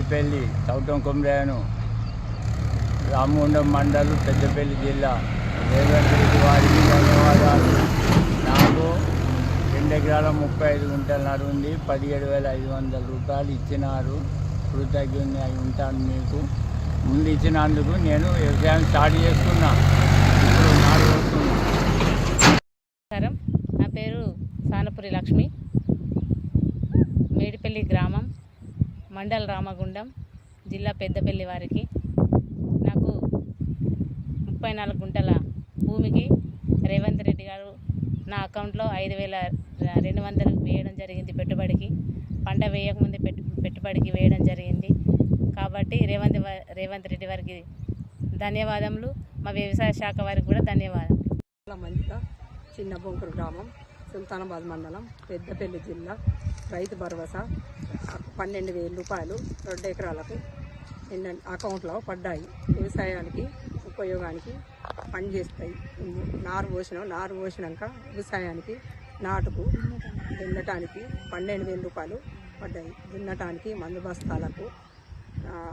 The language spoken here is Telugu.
మేడిపల్లి చౌటం కొమరేను రామగుండం మండలం పెద్దపల్లి జిల్లా రేవంత్ రెడ్డి వారికి ధన్యవాదాలు. నాకు 2 ఎకరాల 35 గుంటల నరు ఉంది. 17,500 రూపాయలు ఇచ్చినారు. కృతజ్ఞుని అయి ఉంటాను. మీకు ముందు ఇచ్చినందుకు నేను వ్యవసాయం స్టార్ట్ చేసుకున్నా. ఇప్పుడు నారు వస్తుంది. నా పేరు సానపురి లక్ష్మి, మేడిపల్లి గ్రామం, మండల రామగుండం, జిల్లా పెద్దపల్లి వారికి. నాకు 34 గుంటల భూమికి రేవంత్ రెడ్డి గారు నా అకౌంట్లో 5,200 వేయడం జరిగింది. పెట్టుబడికి పంట వేయకముందే పెట్టుబడికి వేయడం జరిగింది. కాబట్టి రేవంత్ రెడ్డి వారికి ధన్యవాదములు. మా వ్యవసాయ శాఖ వారికి కూడా ధన్యవాదాలు. మంచిగా చిన్న బొంకరు గ్రామం, సుల్తానాబాద్ మండలం, పెద్దపల్లి జిల్లా. రైతు భరోసా 12,000 రూపాయలు 2 ఎకరాలకు అకౌంట్లో పడ్డాయి. వ్యవసాయానికి ఉపయోగానికి పనిచేస్తాయి. నారు పోసినాక వ్యవసాయానికి నాటుకు దున్నటానికి 12,000 రూపాయలు పడ్డాయి. దున్నటానికి మందు బస్తాలకు